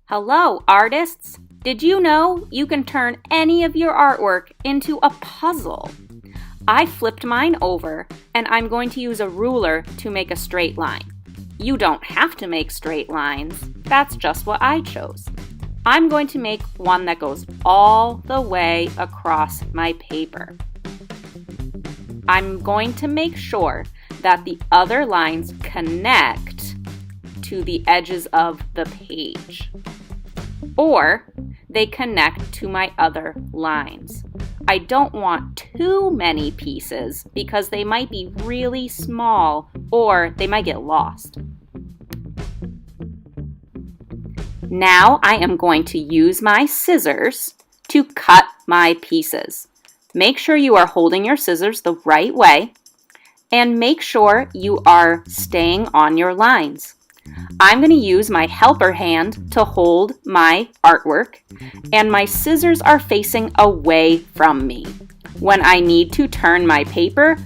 Hello, artists! Did you know you can turn any of your artwork into a puzzle? I flipped mine over, and I'm going to use a ruler to make a straight line. You don't have to make straight lines. That's just what I chose. I'm going to make one that goes all the way across my paper. I'm going to make sure that the other lines connect to the edges of the page, or they connect to my other lines. I don't want too many pieces because they might be really small or they might get lost. Now I am going to use my scissors to cut my pieces. Make sure you are holding your scissors the right way and make sure you are staying on your lines. I'm going to use my helper hand to hold my artwork, and my scissors are facing away from me. When I need to turn my paper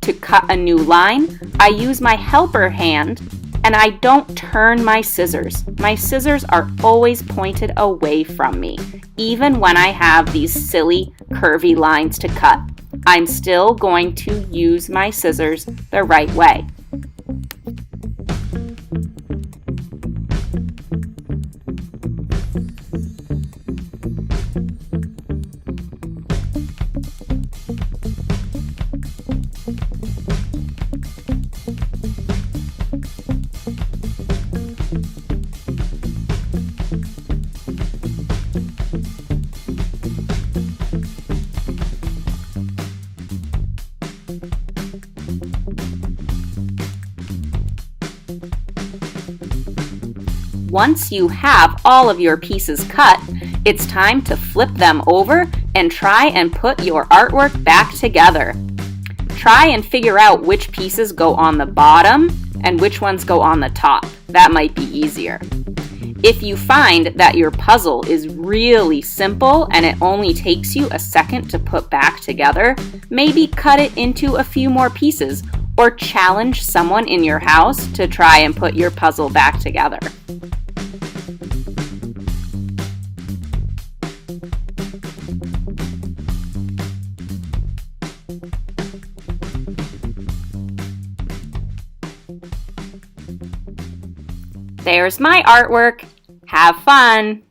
to cut a new line, I use my helper hand and I don't turn my scissors. My scissors are always pointed away from me, even when I have these silly curvy lines to cut. I'm still going to use my scissors the right way. Once you have all of your pieces cut, it's time to flip them over and try and put your artwork back together. Try and figure out which pieces go on the bottom and which ones go on the top. That might be easier. If you find that your puzzle is really simple and it only takes you a second to put back together, maybe cut it into a few more pieces or challenge someone in your house to try and put your puzzle back together. There's my artwork. Have fun!